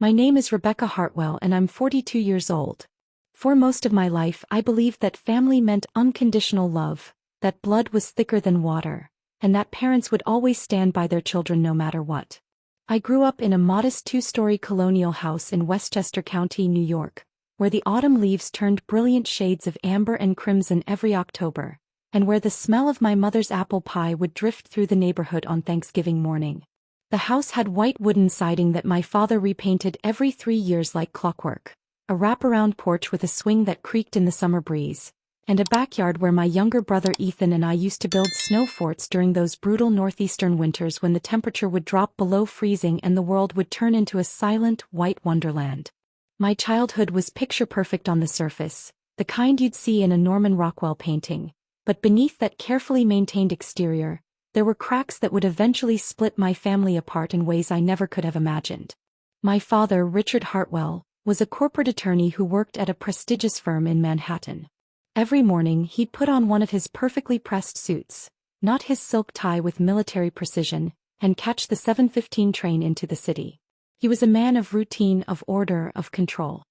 My name is Rebecca Hartwell and I'm 42 years old. For most of my life I believed that family meant unconditional love, that blood was thicker than water, and that parents would always stand by their children no matter what. I grew up in a modest two-story colonial house in Westchester County, New York, where the autumn leaves turned brilliant shades of amber and crimson every October, and where the smell of my mother's apple pie would drift through the neighborhood on Thanksgiving morning. The house had white wooden siding that my father repainted every 3 years like clockwork, a wraparound porch with a swing that creaked in the summer breeze, and a backyard where my younger brother Ethan and I used to build snow forts during those brutal northeastern winters when the temperature would drop below freezing and the world would turn into a silent, white wonderland. My childhood was picture-perfect on the surface, the kind you'd see in a Norman Rockwell painting, but beneath that carefully maintained exterior, there were cracks that would eventually split my family apart in ways I never could have imagined. My father, Richard Hartwell, was a corporate attorney who worked at a prestigious firm in Manhattan. Every morning he'd put on one of his perfectly pressed suits, knot his silk tie with military precision, and catch the 7:15 train into the city. He was a man of routine, of order, of control.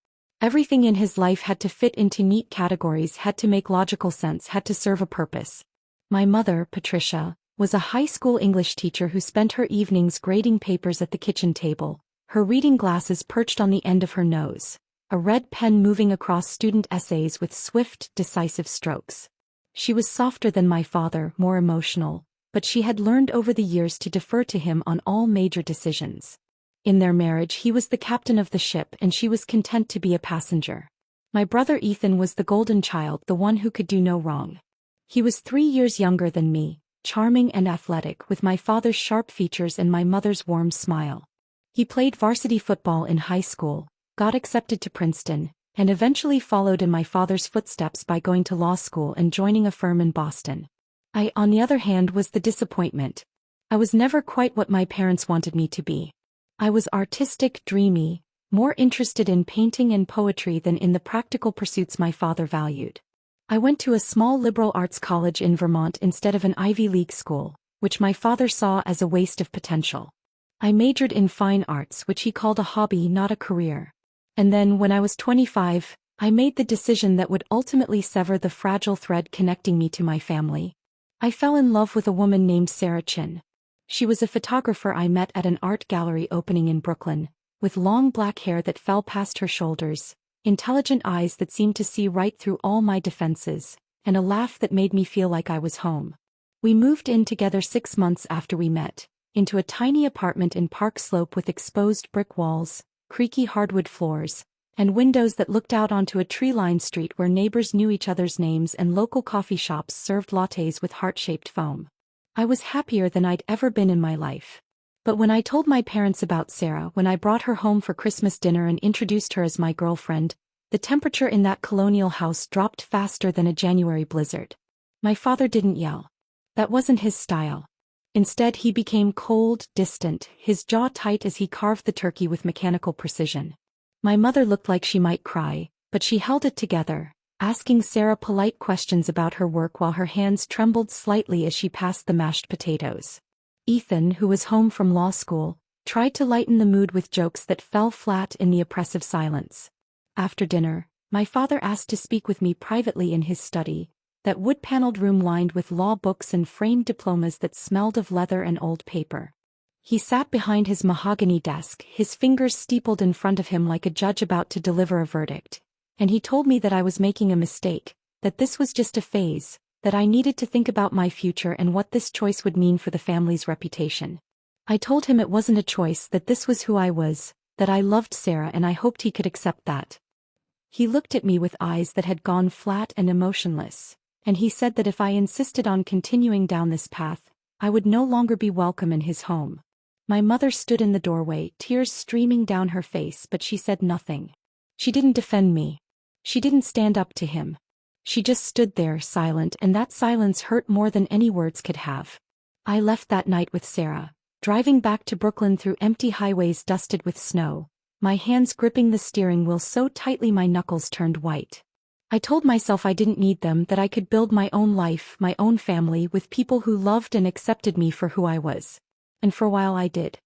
Everything in his life had to fit into neat categories, had to make logical sense, had to serve a purpose. My mother, Patricia, was a high school English teacher who spent her evenings grading papers at the kitchen table, her reading glasses perched on the end of her nose, a red pen moving across student essays with swift, decisive strokes. She was softer than my father, more emotional, but she had learned over the years to defer to him on all major decisions. In their marriage he was the captain of the ship and she was content to be a passenger. My brother Ethan was the golden child, the one who could do no wrong. He was 3 years younger than me, charming and athletic, with my father's sharp features and my mother's warm smile. He played varsity football in high school, got accepted to Princeton, and eventually followed in my father's footsteps by going to law school and joining a firm in Boston. I, on the other hand, was the disappointment. I was never quite what my parents wanted me to be. I was artistic, dreamy, more interested in painting and poetry than in the practical pursuits my father valued. I went to a small liberal arts college in Vermont instead of an Ivy League school, which my father saw as a waste of potential. I majored in fine arts, which he called a hobby, not a career. And then, when I was 25, I made the decision that would ultimately sever the fragile thread connecting me to my family. I fell in love with a woman named Sarah Chin. She was a photographer I met at an art gallery opening in Brooklyn, with long black hair that fell past her shoulders, intelligent eyes that seemed to see right through all my defenses, and a laugh that made me feel like I was home. We moved in together 6 months after we met, into a tiny apartment in Park Slope with exposed brick walls, creaky hardwood floors, and windows that looked out onto a tree-lined street where neighbors knew each other's names and local coffee shops served lattes with heart-shaped foam. I was happier than I'd ever been in my life. But when I told my parents about Sarah, when I brought her home for Christmas dinner and introduced her as my girlfriend, the temperature in that colonial house dropped faster than a January blizzard. My father didn't yell. That wasn't his style. Instead, he became cold, distant, his jaw tight as he carved the turkey with mechanical precision. My mother looked like she might cry, but she held it together, asking Sarah polite questions about her work while her hands trembled slightly as she passed the mashed potatoes. Ethan, who was home from law school, tried to lighten the mood with jokes that fell flat in the oppressive silence. After dinner, my father asked to speak with me privately in his study, that wood-paneled room lined with law books and framed diplomas that smelled of leather and old paper. He sat behind his mahogany desk, his fingers steepled in front of him like a judge about to deliver a verdict, and he told me that I was making a mistake, that this was just a phase, that I needed to think about my future and what this choice would mean for the family's reputation. I told him it wasn't a choice, that this was who I was, that I loved Sarah and I hoped he could accept that. He looked at me with eyes that had gone flat and emotionless, and he said that if I insisted on continuing down this path, I would no longer be welcome in his home. My mother stood in the doorway, tears streaming down her face, but she said nothing. She didn't defend me. She didn't stand up to him. She just stood there, silent, and that silence hurt more than any words could have. I left that night with Sarah, driving back to Brooklyn through empty highways dusted with snow, my hands gripping the steering wheel so tightly my knuckles turned white. I told myself I didn't need them, that I could build my own life, my own family, with people who loved and accepted me for who I was. And for a while I did.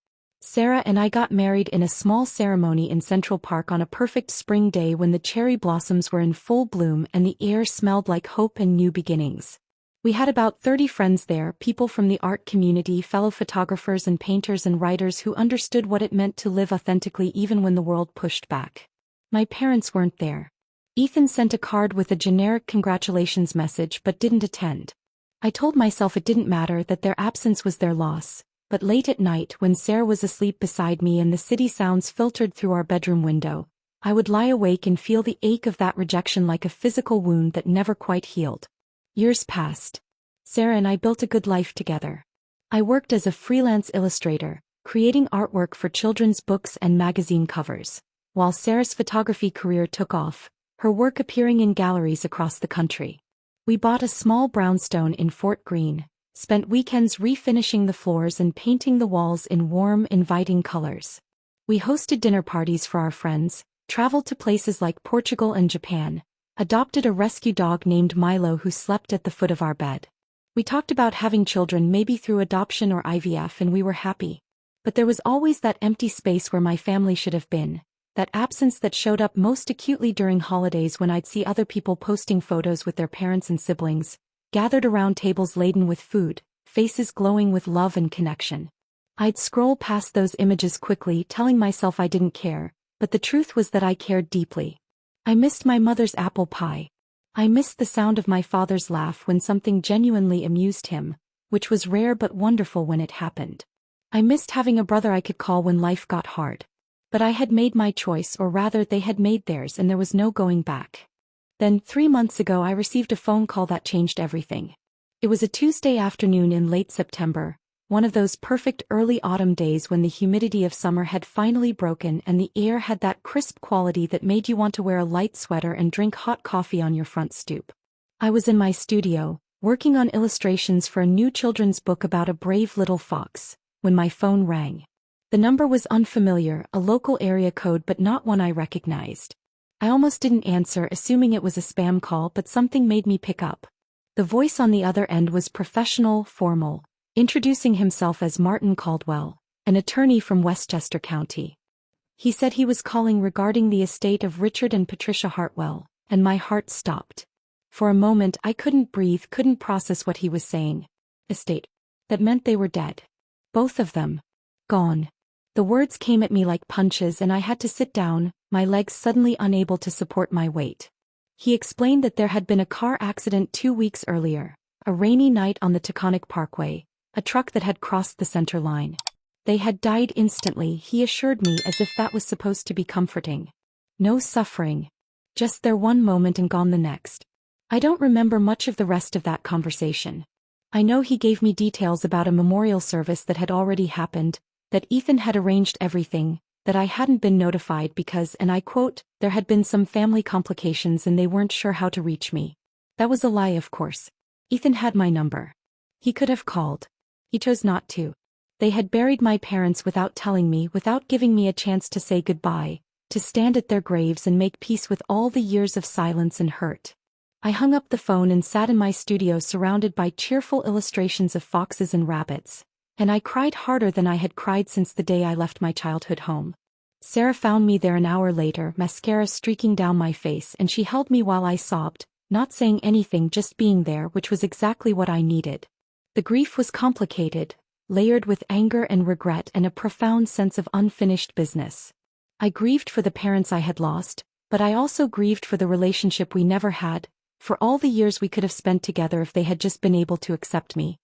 Sarah and I got married in a small ceremony in Central Park on a perfect spring day when the cherry blossoms were in full bloom and the air smelled like hope and new beginnings. We had about 30 friends there, people from the art community, fellow photographers and painters and writers who understood what it meant to live authentically even when the world pushed back. My parents weren't there. Ethan sent a card with a generic congratulations message but didn't attend. I told myself it didn't matter, that their absence was their loss, but late at night when Sarah was asleep beside me and the city sounds filtered through our bedroom window, I would lie awake and feel the ache of that rejection like a physical wound that never quite healed. Years passed. Sarah and I built a good life together. I worked as a freelance illustrator, creating artwork for children's books and magazine covers, while Sarah's photography career took off, her work appearing in galleries across the country. We bought a small brownstone in Fort Greene, spent weekends refinishing the floors and painting the walls in warm, inviting colors. We hosted dinner parties for our friends, traveled to places like Portugal and Japan, adopted a rescue dog named Milo who slept at the foot of our bed. We talked about having children, maybe through adoption or IVF, and we were happy. But there was always that empty space where my family should have been, that absence that showed up most acutely during holidays when I'd see other people posting photos with their parents and siblings, gathered around tables laden with food, faces glowing with love and connection. I'd scroll past those images quickly, telling myself I didn't care, but the truth was that I cared deeply. I missed my mother's apple pie. I missed the sound of my father's laugh when something genuinely amused him, which was rare but wonderful when it happened. I missed having a brother I could call when life got hard. But I had made my choice, or rather they had made theirs, and there was no going back. Then, 3 months ago, I received a phone call that changed everything. It was a Tuesday afternoon in late September, one of those perfect early autumn days when the humidity of summer had finally broken and the air had that crisp quality that made you want to wear a light sweater and drink hot coffee on your front stoop. I was in my studio, working on illustrations for a new children's book about a brave little fox, when my phone rang. The number was unfamiliar, a local area code but not one I recognized. I almost didn't answer, assuming it was a spam call, but something made me pick up. The voice on the other end was professional, formal, introducing himself as Martin Caldwell, an attorney from Westchester County. He said he was calling regarding the estate of Richard and Patricia Hartwell, and my heart stopped. For a moment I couldn't breathe, couldn't process what he was saying. Estate. That meant they were dead. Both of them. Gone. The words came at me like punches and I had to sit down, my legs suddenly unable to support my weight. He explained that there had been a car accident 2 weeks earlier, a rainy night on the Taconic Parkway, a truck that had crossed the center line. They had died instantly, he assured me, as if that was supposed to be comforting. No suffering. Just their one moment and gone the next. I don't remember much of the rest of that conversation. I know he gave me details about a memorial service that had already happened, that Ethan had arranged everything, that I hadn't been notified because, and I quote, there had been some family complications and they weren't sure how to reach me. That was a lie, of course. Ethan had my number. He could have called. He chose not to. They had buried my parents without telling me, without giving me a chance to say goodbye, to stand at their graves and make peace with all the years of silence and hurt. I hung up the phone and sat in my studio surrounded by cheerful illustrations of foxes and rabbits, and I cried harder than I had cried since the day I left my childhood home. Sarah found me there an hour later, mascara streaking down my face, and she held me while I sobbed, not saying anything, just being there, which was exactly what I needed. The grief was complicated, layered with anger and regret and a profound sense of unfinished business. I grieved for the parents I had lost, but I also grieved for the relationship we never had, for all the years we could have spent together if they had just been able to accept me.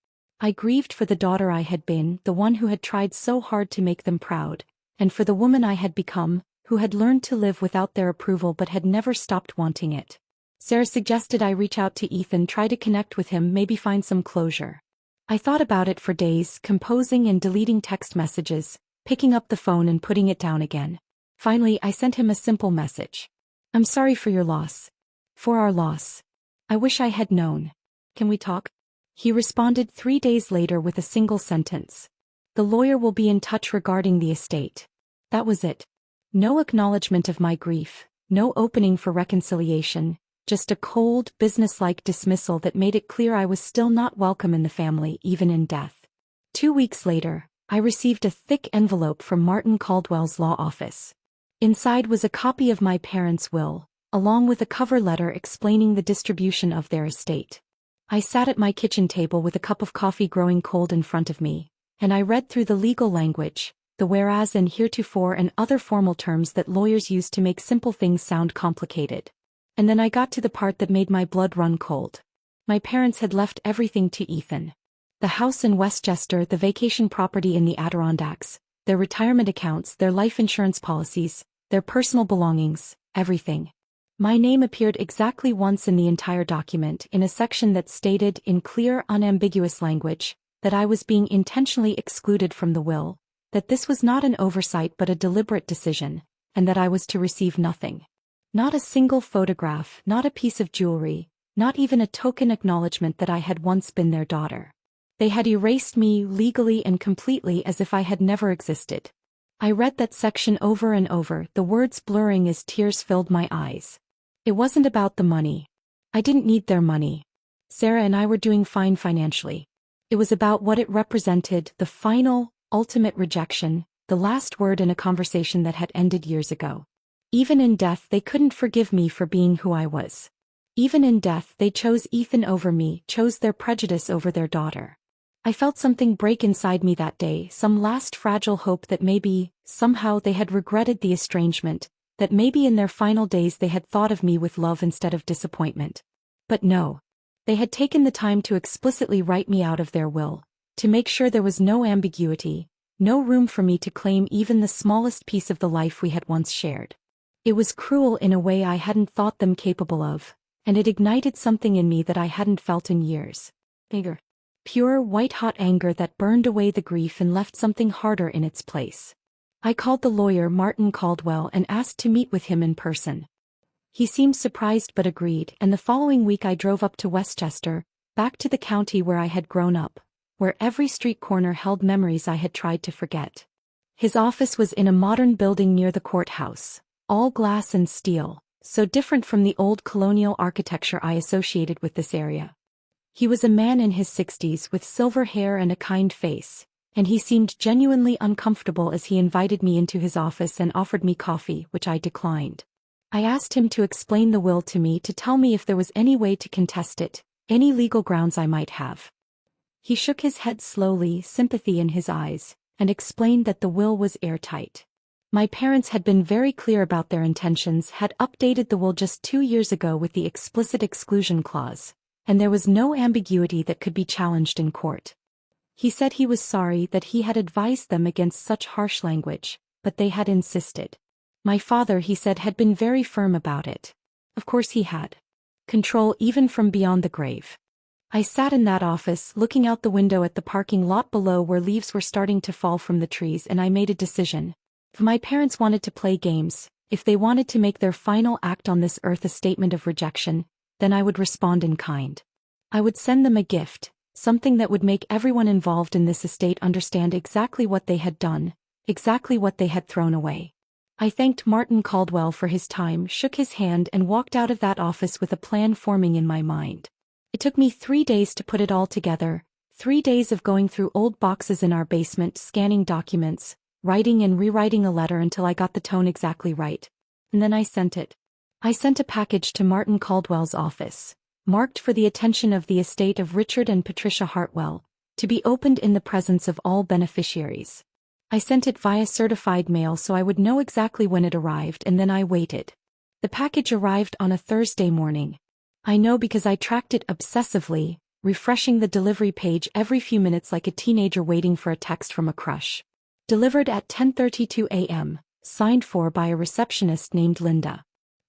I grieved for the daughter I had been, the one who had tried so hard to make them proud, and for the woman I had become, who had learned to live without their approval but had never stopped wanting it. Sarah suggested I reach out to Ethan, try to connect with him, maybe find some closure. I thought about it for days, composing and deleting text messages, picking up the phone and putting it down again. Finally, I sent him a simple message. I'm sorry for your loss. For our loss. I wish I had known. Can we talk? He responded 3 days later with a single sentence. The lawyer will be in touch regarding the estate. That was it. No acknowledgement of my grief, no opening for reconciliation, just a cold, businesslike dismissal that made it clear I was still not welcome in the family, even in death. 2 weeks later, I received a thick envelope from Martin Caldwell's law office. Inside was a copy of my parents' will, along with a cover letter explaining the distribution of their estate. I sat at my kitchen table with a cup of coffee growing cold in front of me, and I read through the legal language, the whereas and heretofore and other formal terms that lawyers use to make simple things sound complicated. And then I got to the part that made my blood run cold. My parents had left everything to Ethan. The house in Westchester, the vacation property in the Adirondacks, their retirement accounts, their life insurance policies, their personal belongings, everything. My name appeared exactly once in the entire document in a section that stated in clear, unambiguous language that I was being intentionally excluded from the will, that this was not an oversight but a deliberate decision, and that I was to receive nothing. Not a single photograph, not a piece of jewelry, not even a token acknowledgement that I had once been their daughter. They had erased me legally and completely as if I had never existed. I read that section over and over, the words blurring as tears filled my eyes. It wasn't about the money. I didn't need their money. Sarah and I were doing fine financially. It was about what it represented, the final, ultimate rejection, the last word in a conversation that had ended years ago. Even in death they couldn't forgive me for being who I was. Even in death they chose Ethan over me, chose their prejudice over their daughter. I felt something break inside me that day, some last fragile hope that maybe, somehow they had regretted the estrangement, that maybe in their final days they had thought of me with love instead of disappointment. But no. They had taken the time to explicitly write me out of their will, to make sure there was no ambiguity, no room for me to claim even the smallest piece of the life we had once shared. It was cruel in a way I hadn't thought them capable of, and it ignited something in me that I hadn't felt in years. Anger. Pure, white-hot anger that burned away the grief and left something harder in its place. I called the lawyer Martin Caldwell and asked to meet with him in person. He seemed surprised but agreed, and the following week I drove up to Westchester, back to the county where I had grown up, where every street corner held memories I had tried to forget. His office was in a modern building near the courthouse, all glass and steel, so different from the old colonial architecture I associated with this area. He was a man in his 60s with silver hair and a kind face, and he seemed genuinely uncomfortable as he invited me into his office and offered me coffee, which I declined. I asked him to explain the will to me, to tell me if there was any way to contest it, any legal grounds I might have. He shook his head slowly, sympathy in his eyes, and explained that the will was airtight. My parents had been very clear about their intentions, had updated the will just 2 years ago with the explicit exclusion clause, and there was no ambiguity that could be challenged in court. He said he was sorry that he had advised them against such harsh language, but they had insisted. My father, he said, had been very firm about it. Of course he had. Control even from beyond the grave. I sat in that office, looking out the window at the parking lot below where leaves were starting to fall from the trees, and I made a decision. If my parents wanted to play games, if they wanted to make their final act on this earth a statement of rejection, then I would respond in kind. I would send them a gift, something that would make everyone involved in this estate understand exactly what they had done, exactly what they had thrown away. I thanked Martin Caldwell for his time, shook his hand, and walked out of that office with a plan forming in my mind. It took me 3 days to put it all together, 3 days of going through old boxes in our basement, scanning documents, writing and rewriting a letter until I got the tone exactly right. And then I sent it. I sent a package to Martin Caldwell's office, marked for the attention of the estate of Richard and Patricia Hartwell, to be opened in the presence of all beneficiaries. I sent it via certified mail so I would know exactly when it arrived, and then I waited. The package arrived on a Thursday morning. I know because I tracked it obsessively, refreshing the delivery page every few minutes like a teenager waiting for a text from a crush. Delivered at 10:32 a.m., signed for by a receptionist named Linda.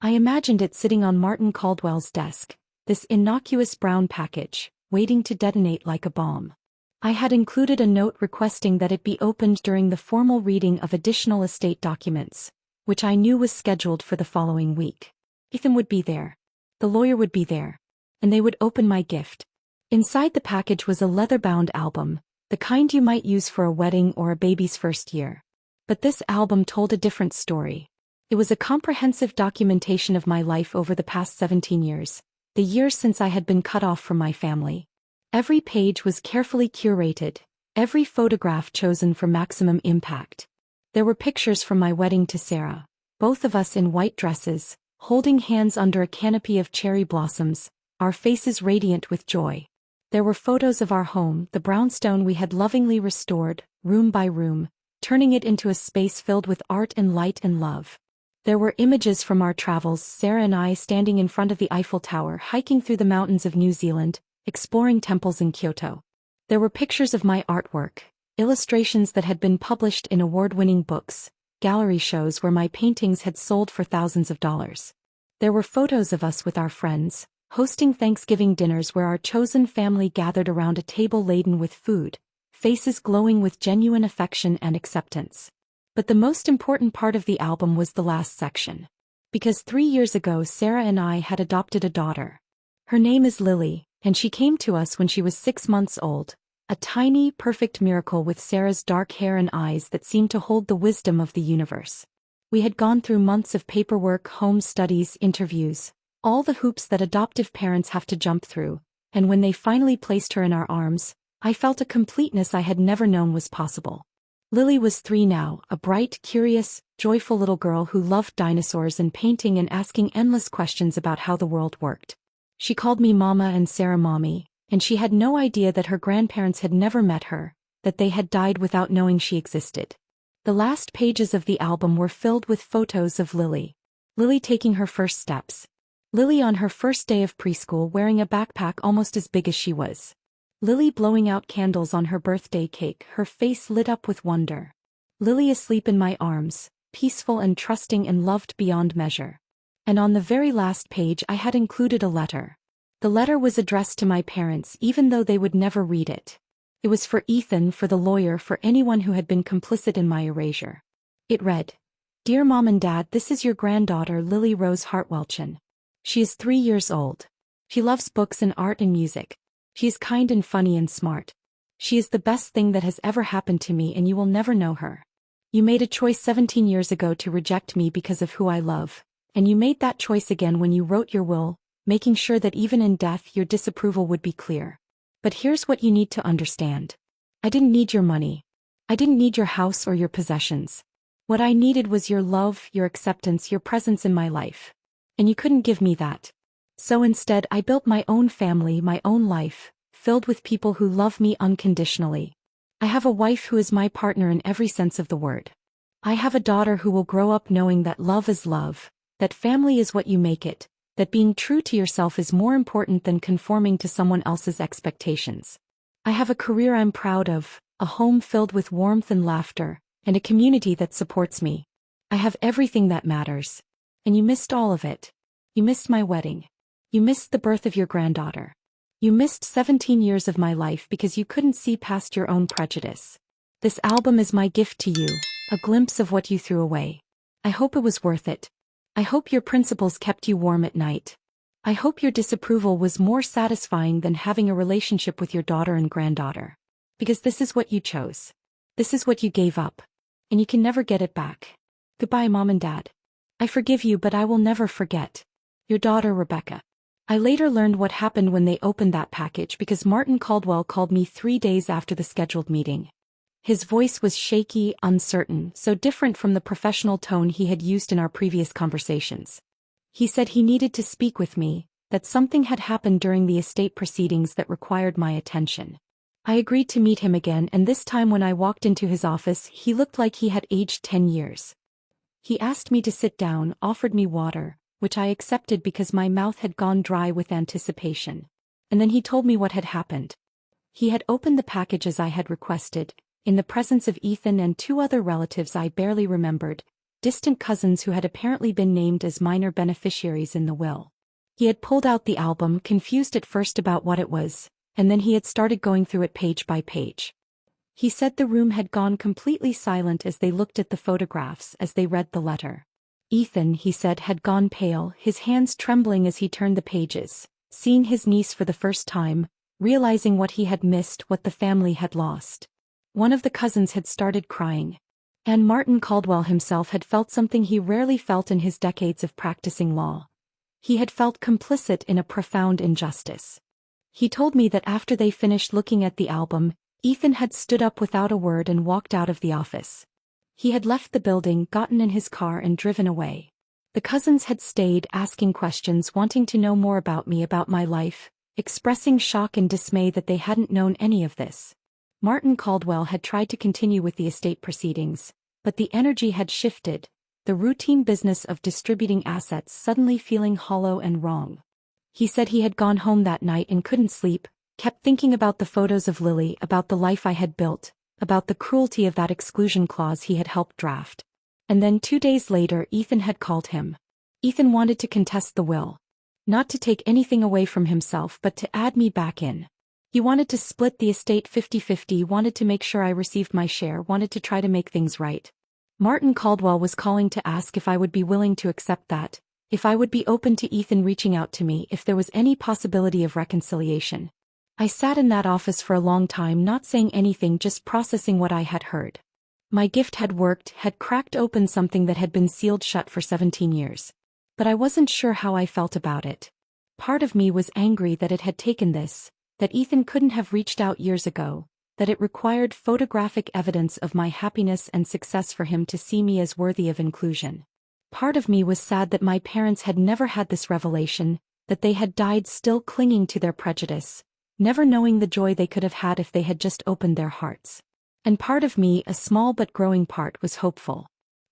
I imagined it sitting on Martin Caldwell's desk, this innocuous brown package, waiting to detonate like a bomb. I had included a note requesting that it be opened during the formal reading of additional estate documents, which I knew was scheduled for the following week. Ethan would be there. The lawyer would be there. And they would open my gift. Inside the package was a leather-bound album, the kind you might use for a wedding or a baby's first year. But this album told a different story. It was a comprehensive documentation of my life over the past 17 years, the years since I had been cut off from my family. Every page was carefully curated, every photograph chosen for maximum impact. There were pictures from my wedding to Sarah, both of us in white dresses, holding hands under a canopy of cherry blossoms, our faces radiant with joy. There were photos of our home, the brownstone we had lovingly restored, room by room, turning it into a space filled with art and light and love. There were images from our travels, Sarah and I standing in front of the Eiffel Tower, hiking through the mountains of New Zealand, exploring temples in Kyoto. There were pictures of my artwork, illustrations that had been published in award-winning books, gallery shows where my paintings had sold for thousands of dollars. There were photos of us with our friends, hosting Thanksgiving dinners where our chosen family gathered around a table laden with food, faces glowing with genuine affection and acceptance. But the most important part of the album was the last section. Because 3 years ago Sarah and I had adopted a daughter. Her name is Lily, and she came to us when she was 6 months old, a tiny, perfect miracle with Sarah's dark hair and eyes that seemed to hold the wisdom of the universe. We had gone through months of paperwork, home studies, interviews, all the hoops that adoptive parents have to jump through, and when they finally placed her in our arms, I felt a completeness I had never known was possible. Lily was 3 now, a bright, curious, joyful little girl who loved dinosaurs and painting and asking endless questions about how the world worked. She called me Mama and Sarah Mommy, and she had no idea that her grandparents had never met her, that they had died without knowing she existed. The last pages of the album were filled with photos of Lily. Lily taking her first steps. Lily on her first day of preschool wearing a backpack almost as big as she was. Lily blowing out candles on her birthday cake, her face lit up with wonder. Lily asleep in my arms, peaceful and trusting and loved beyond measure. And on the very last page I had included a letter. The letter was addressed to my parents even though they would never read it. It was for Ethan, for the lawyer, for anyone who had been complicit in my erasure. It read, "Dear Mom and Dad, this is your granddaughter Lily Rose Hartwell. She is 3 years old. She loves books and art and music. She is kind and funny and smart. She is the best thing that has ever happened to me, and you will never know her. You made a choice 17 years ago to reject me because of who I love, and you made that choice again when you wrote your will, making sure that even in death your disapproval would be clear. But here's what you need to understand. I didn't need your money. I didn't need your house or your possessions. What I needed was your love, your acceptance, your presence in my life. And you couldn't give me that. So instead I built my own family, my own life, filled with people who love me unconditionally. I have a wife who is my partner in every sense of the word. I have a daughter who will grow up knowing that love is love, that family is what you make it, that being true to yourself is more important than conforming to someone else's expectations. I have a career I'm proud of, a home filled with warmth and laughter, and a community that supports me. I have everything that matters. And you missed all of it. You missed my wedding. You missed the birth of your granddaughter. You missed 17 years of my life because you couldn't see past your own prejudice. This album is my gift to you, a glimpse of what you threw away. I hope it was worth it. I hope your principles kept you warm at night. I hope your disapproval was more satisfying than having a relationship with your daughter and granddaughter. Because this is what you chose. This is what you gave up. And you can never get it back. Goodbye, Mom and Dad. I forgive you, but I will never forget. Your daughter, Rebecca." I later learned what happened when they opened that package because Martin Caldwell called me 3 days after the scheduled meeting. His voice was shaky, uncertain, so different from the professional tone he had used in our previous conversations. He said he needed to speak with me, that something had happened during the estate proceedings that required my attention. I agreed to meet him again, and this time when I walked into his office he looked like he had aged 10 years. He asked me to sit down, offered me water, which I accepted because my mouth had gone dry with anticipation. And then he told me what had happened. He had opened the package as I had requested, in the presence of Ethan and 2 other relatives I barely remembered, distant cousins who had apparently been named as minor beneficiaries in the will. He had pulled out the album, confused at first about what it was, and then he had started going through it page by page. He said the room had gone completely silent as they looked at the photographs, as they read the letter. Ethan, he said, had gone pale, his hands trembling as he turned the pages, seeing his niece for the first time, realizing what he had missed, what the family had lost. One of the cousins had started crying. And Martin Caldwell himself had felt something he rarely felt in his decades of practicing law. He had felt complicit in a profound injustice. He told me that after they finished looking at the album, Ethan had stood up without a word and walked out of the office. He had left the building, gotten in his car and driven away. The cousins had stayed, asking questions, wanting to know more about me, about my life, expressing shock and dismay that they hadn't known any of this. Martin Caldwell had tried to continue with the estate proceedings, but the energy had shifted, the routine business of distributing assets suddenly feeling hollow and wrong. He said he had gone home that night and couldn't sleep, kept thinking about the photos of Lily, about the life I had built, about the cruelty of that exclusion clause he had helped draft. And then 2 days later Ethan had called him. Ethan wanted to contest the will. Not to take anything away from himself but to add me back in. He wanted to split the estate 50-50, wanted to make sure I received my share, wanted to try to make things right. Martin Caldwell was calling to ask if I would be willing to accept that, if I would be open to Ethan reaching out to me, if there was any possibility of reconciliation. I sat in that office for a long time, not saying anything, just processing what I had heard. My gift had worked, had cracked open something that had been sealed shut for 17 years. But I wasn't sure how I felt about it. Part of me was angry that it had taken this, that Ethan couldn't have reached out years ago, that it required photographic evidence of my happiness and success for him to see me as worthy of inclusion. Part of me was sad that my parents had never had this revelation, that they had died still clinging to their prejudice, never knowing the joy they could have had if they had just opened their hearts. And part of me, a small but growing part, was hopeful.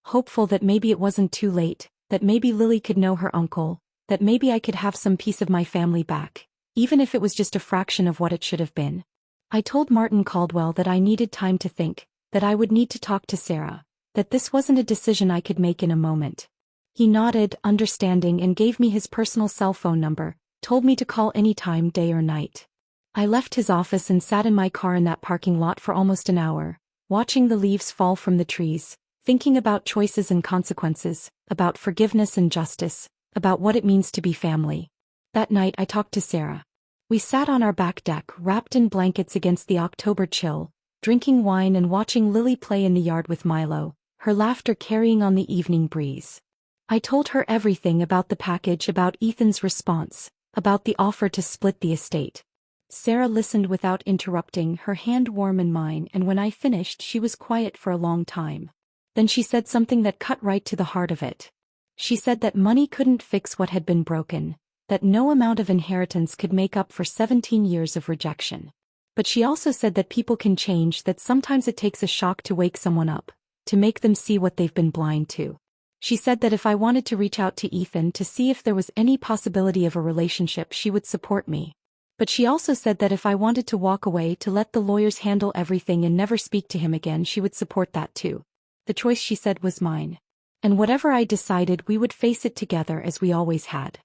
Hopeful that maybe it wasn't too late, that maybe Lily could know her uncle, that maybe I could have some piece of my family back, even if it was just a fraction of what it should have been. I told Martin Caldwell that I needed time to think, that I would need to talk to Sarah, that this wasn't a decision I could make in a moment. He nodded, understanding, and gave me his personal cell phone number, told me to call anytime, day or night. I left his office and sat in my car in that parking lot for almost an hour, watching the leaves fall from the trees, thinking about choices and consequences, about forgiveness and justice, about what it means to be family. That night I talked to Sarah. We sat on our back deck, wrapped in blankets against the October chill, drinking wine and watching Lily play in the yard with Milo, her laughter carrying on the evening breeze. I told her everything about the package, about Ethan's response, about the offer to split the estate. Sarah listened without interrupting, her hand warm in mine, and when I finished she was quiet for a long time. Then she said something that cut right to the heart of it. She said that money couldn't fix what had been broken, that no amount of inheritance could make up for 17 years of rejection. But she also said that people can change, that sometimes it takes a shock to wake someone up, to make them see what they've been blind to. She said that if I wanted to reach out to Ethan to see if there was any possibility of a relationship, she would support me. But she also said that if I wanted to walk away, to let the lawyers handle everything and never speak to him again, she would support that too. The choice, she said, was mine. And whatever I decided, we would face it together as we always had.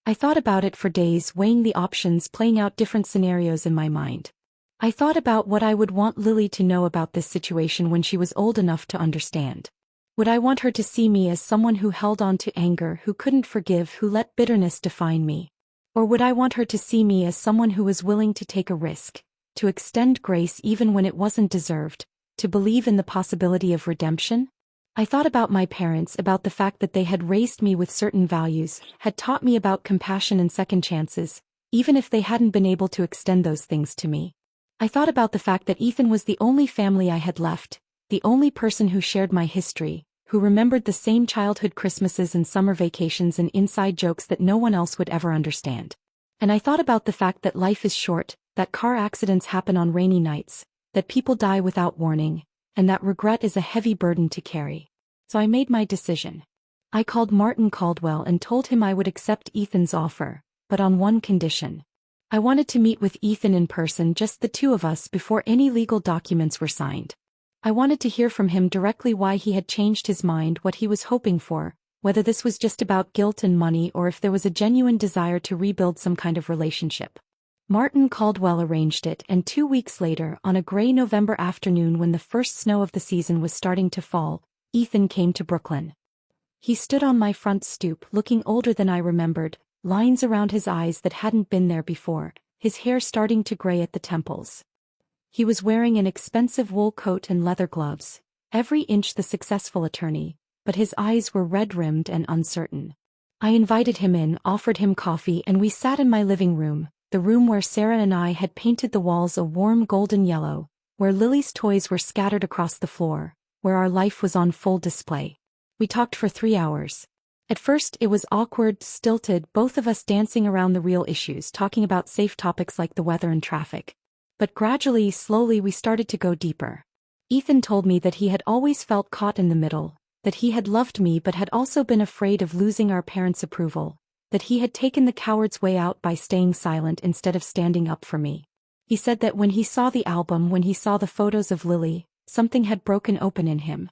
I thought about it for days, weighing the options, playing out different scenarios in my mind. I thought about what I would want Lily to know about this situation when she was old enough to understand. Would I want her to see me as someone who held on to anger, who couldn't forgive, who let bitterness define me? Or would I want her to see me as someone who was willing to take a risk, to extend grace even when it wasn't deserved, to believe in the possibility of redemption? I thought about my parents, about the fact that they had raised me with certain values, had taught me about compassion and second chances, even if they hadn't been able to extend those things to me. I thought about the fact that Ethan was the only family I had left, the only person who shared my history, who remembered the same childhood Christmases and summer vacations and inside jokes that no one else would ever understand. And I thought about the fact that life is short, that car accidents happen on rainy nights, that people die without warning, and that regret is a heavy burden to carry. So I made my decision. I called Martin Caldwell and told him I would accept Ethan's offer, but on one condition. I wanted to meet with Ethan in person, just the two of us, before any legal documents were signed. I wanted to hear from him directly why he had changed his mind, what he was hoping for, whether this was just about guilt and money or if there was a genuine desire to rebuild some kind of relationship. Martin Caldwell arranged it, and 2 weeks later, on a gray November afternoon when the first snow of the season was starting to fall, Ethan came to Brooklyn. He stood on my front stoop, looking older than I remembered, lines around his eyes that hadn't been there before, his hair starting to gray at the temples. He was wearing an expensive wool coat and leather gloves, every inch the successful attorney, but his eyes were red-rimmed and uncertain. I invited him in, offered him coffee, and we sat in my living room, the room where Sarah and I had painted the walls a warm golden yellow, where Lily's toys were scattered across the floor, where our life was on full display. We talked for 3 hours. At first it was awkward, stilted, both of us dancing around the real issues, talking about safe topics like the weather and traffic. But gradually, slowly we started to go deeper. Ethan told me that he had always felt caught in the middle, that he had loved me but had also been afraid of losing our parents' approval, that he had taken the coward's way out by staying silent instead of standing up for me. He said that when he saw the album, when he saw the photos of Lily, something had broken open in him.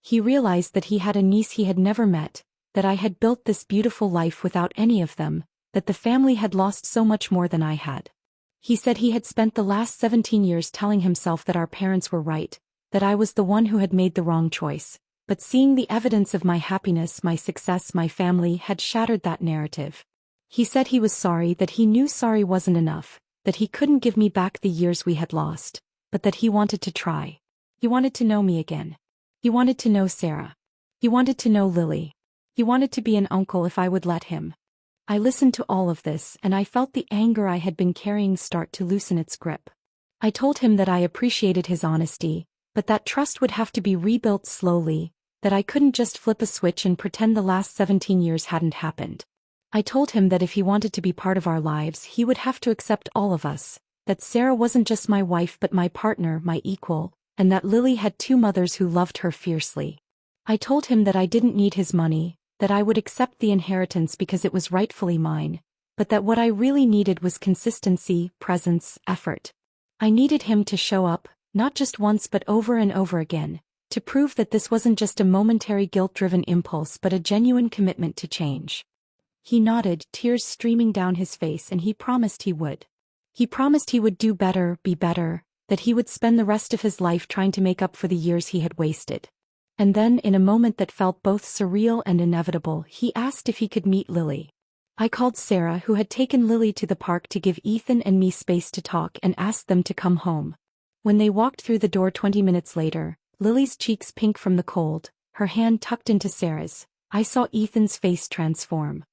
He realized that he had a niece he had never met, that I had built this beautiful life without any of them, that the family had lost so much more than I had. He said he had spent the last 17 years telling himself that our parents were right, that I was the one who had made the wrong choice, but seeing the evidence of my happiness, my success, my family had shattered that narrative. He said he was sorry, that he knew sorry wasn't enough, that he couldn't give me back the years we had lost, but that he wanted to try. He wanted to know me again. He wanted to know Sarah. He wanted to know Lily. He wanted to be an uncle if I would let him. I listened to all of this and I felt the anger I had been carrying start to loosen its grip. I told him that I appreciated his honesty, but that trust would have to be rebuilt slowly, that I couldn't just flip a switch and pretend the last 17 years hadn't happened. I told him that if he wanted to be part of our lives, he would have to accept all of us, that Sarah wasn't just my wife but my partner, my equal, and that Lily had 2 mothers who loved her fiercely. I told him that I didn't need his money, that I would accept the inheritance because it was rightfully mine, but that what I really needed was consistency, presence, effort. I needed him to show up, not just once but over and over again, to prove that this wasn't just a momentary guilt-driven impulse but a genuine commitment to change. He nodded, tears streaming down his face, and he promised he would. He promised he would do better, be better, that he would spend the rest of his life trying to make up for the years he had wasted. And then, in a moment that felt both surreal and inevitable, he asked if he could meet Lily. I called Sarah, who had taken Lily to the park to give Ethan and me space to talk, and asked them to come home. When they walked through the door 20 minutes later, Lily's cheeks pink from the cold, her hand tucked into Sarah's, I saw Ethan's face transform.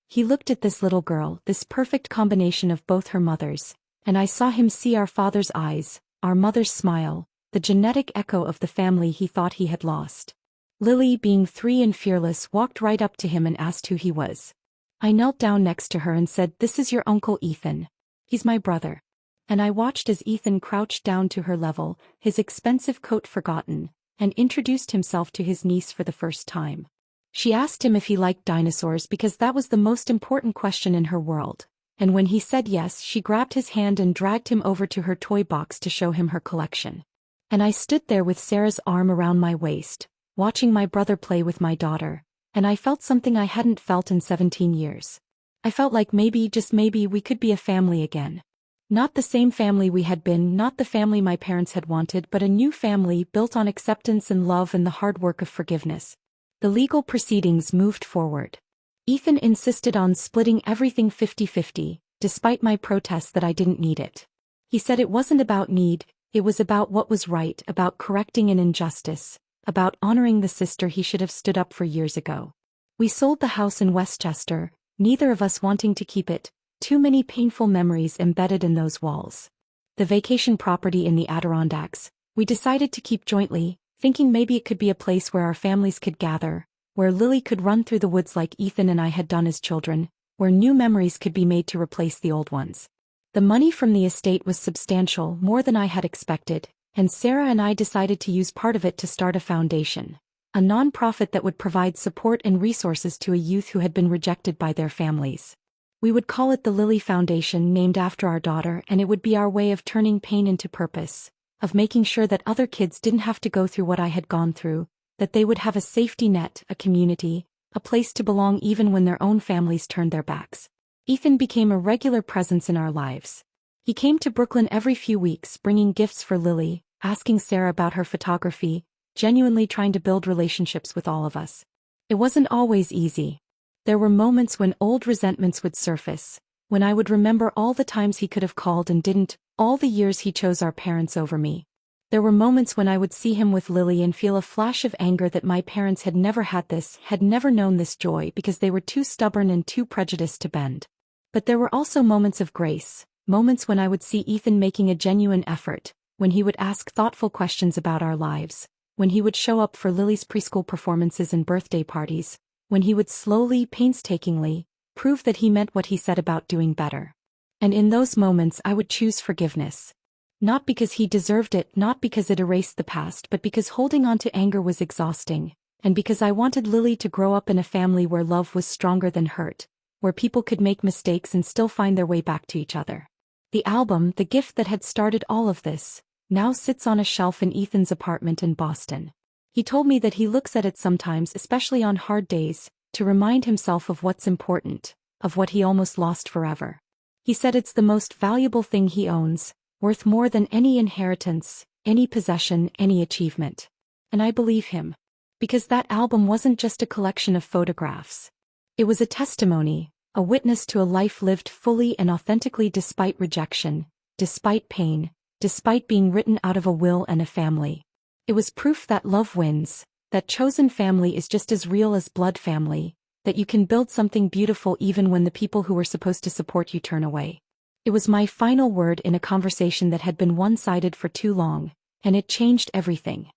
He looked at this little girl, this perfect combination of both her mothers, and I saw him see our father's eyes, our mother's smile, the genetic echo of the family he thought he had lost. Lily, being 3 and fearless, walked right up to him and asked who he was. I knelt down next to her and said, "This is your uncle Ethan. He's my brother." And I watched as Ethan crouched down to her level, his expensive coat forgotten, and introduced himself to his niece for the first time. She asked him if he liked dinosaurs because that was the most important question in her world, and when he said yes, she grabbed his hand and dragged him over to her toy box to show him her collection. And I stood there with Sarah's arm around my waist, watching my brother play with my daughter, and I felt something I hadn't felt in 17 years. I felt like maybe, just maybe, we could be a family again. Not the same family we had been, not the family my parents had wanted, but a new family built on acceptance and love and the hard work of forgiveness. The legal proceedings moved forward. Ethan insisted on splitting everything 50-50, despite my protests that I didn't need it. He said it wasn't about need, it was about what was right, about correcting an injustice, about honoring the sister he should have stood up for years ago. We sold the house in Westchester, neither of us wanting to keep it, too many painful memories embedded in those walls. The vacation property in the Adirondacks, we decided to keep jointly, thinking maybe it could be a place where our families could gather, where Lily could run through the woods like Ethan and I had done as children, where new memories could be made to replace the old ones. The money from the estate was substantial, more than I had expected, and Sarah and I decided to use part of it to start a foundation, a non-profit that would provide support and resources to a youth who had been rejected by their families. We would call it the Lily Foundation, named after our daughter, and it would be our way of turning pain into purpose, of making sure that other kids didn't have to go through what I had gone through, that they would have a safety net, a community, a place to belong even when their own families turned their backs. Ethan became a regular presence in our lives. He came to Brooklyn every few weeks, bringing gifts for Lily, asking Sarah about her photography, genuinely trying to build relationships with all of us. It wasn't always easy. There were moments when old resentments would surface, when I would remember all the times he could have called and didn't, all the years he chose our parents over me. There were moments when I would see him with Lily and feel a flash of anger that my parents had never had this, had never known this joy because they were too stubborn and too prejudiced to bend. But there were also moments of grace, moments when I would see Ethan making a genuine effort, when he would ask thoughtful questions about our lives, when he would show up for Lily's preschool performances and birthday parties, when he would slowly, painstakingly, prove that he meant what he said about doing better. And in those moments I would choose forgiveness. Not because he deserved it, not because it erased the past, but because holding on to anger was exhausting, and because I wanted Lily to grow up in a family where love was stronger than hurt, where people could make mistakes and still find their way back to each other. The album, the gift that had started all of this, now sits on a shelf in Ethan's apartment in Boston. He told me that he looks at it sometimes, especially on hard days, to remind himself of what's important, of what he almost lost forever. He said it's the most valuable thing he owns, worth more than any inheritance, any possession, any achievement. And I believe him. Because that album wasn't just a collection of photographs. It was a testimony, a witness to a life lived fully and authentically despite rejection, despite pain, despite being written out of a will and a family. It was proof that love wins, that chosen family is just as real as blood family, that you can build something beautiful even when the people who were supposed to support you turn away. It was my final word in a conversation that had been one-sided for too long, and it changed everything.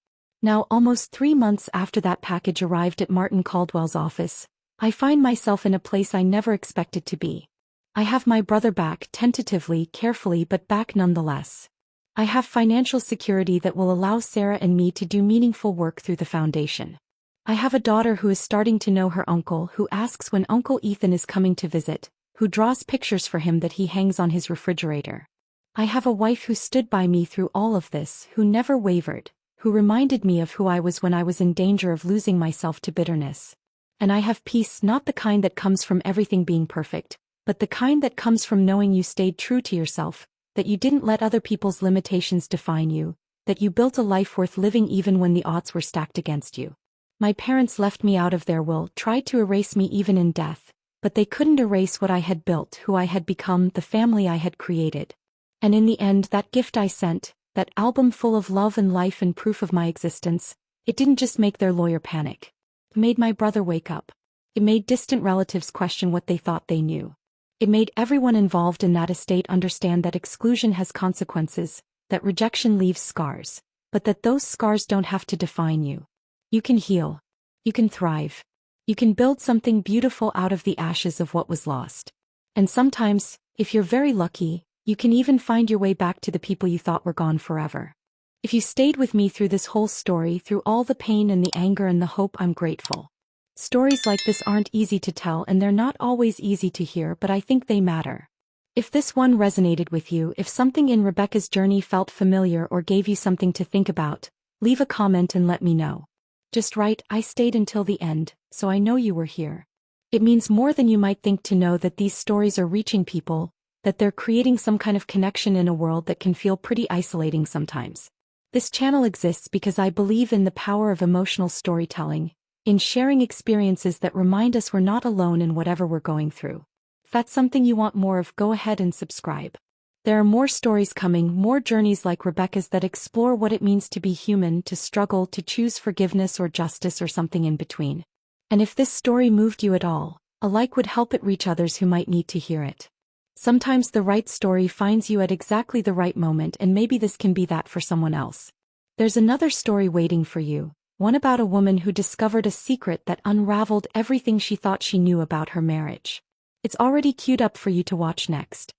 Now, almost 3 months after that package arrived at Martin Caldwell's office, I find myself in a place I never expected to be. I have my brother back, tentatively, carefully, but back nonetheless. I have financial security that will allow Sarah and me to do meaningful work through the foundation. I have a daughter who is starting to know her uncle, who asks when Uncle Ethan is coming to visit, who draws pictures for him that he hangs on his refrigerator. I have a wife who stood by me through all of this, who never wavered, who reminded me of who I was when I was in danger of losing myself to bitterness. And I have peace, not the kind that comes from everything being perfect, but the kind that comes from knowing you stayed true to yourself, that you didn't let other people's limitations define you, that you built a life worth living even when the odds were stacked against you. My parents left me out of their will, tried to erase me even in death, but they couldn't erase what I had built, who I had become, the family I had created. And in the end, that gift I sent, that album full of love and life and proof of my existence, it didn't just make their lawyer panic. It made my brother wake up. It made distant relatives question what they thought they knew. It made everyone involved in that estate understand that exclusion has consequences, that rejection leaves scars, but that those scars don't have to define you. You can heal. You can thrive. You can build something beautiful out of the ashes of what was lost. And sometimes, if you're very lucky, you can even find your way back to the people you thought were gone forever. If you stayed with me through this whole story, through all the pain and the anger and the hope, I'm grateful. Stories like this aren't easy to tell and they're not always easy to hear, but I think they matter. If this one resonated with you, if something in Rebecca's journey felt familiar or gave you something to think about, leave a comment and let me know. Just write, "I stayed until the end, so I know you were here." It means more than you might think to know that these stories are reaching people, that they're creating some kind of connection in a world that can feel pretty isolating sometimes. This channel exists because I believe in the power of emotional storytelling, in sharing experiences that remind us we're not alone in whatever we're going through. If that's something you want more of, go ahead and subscribe. There are more stories coming, more journeys like Rebecca's that explore what it means to be human, to struggle, to choose forgiveness or justice or something in between. And if this story moved you at all, a like would help it reach others who might need to hear it. Sometimes the right story finds you at exactly the right moment, and maybe this can be that for someone else. There's another story waiting for you. One about a woman who discovered a secret that unraveled everything she thought she knew about her marriage. It's already queued up for you to watch next.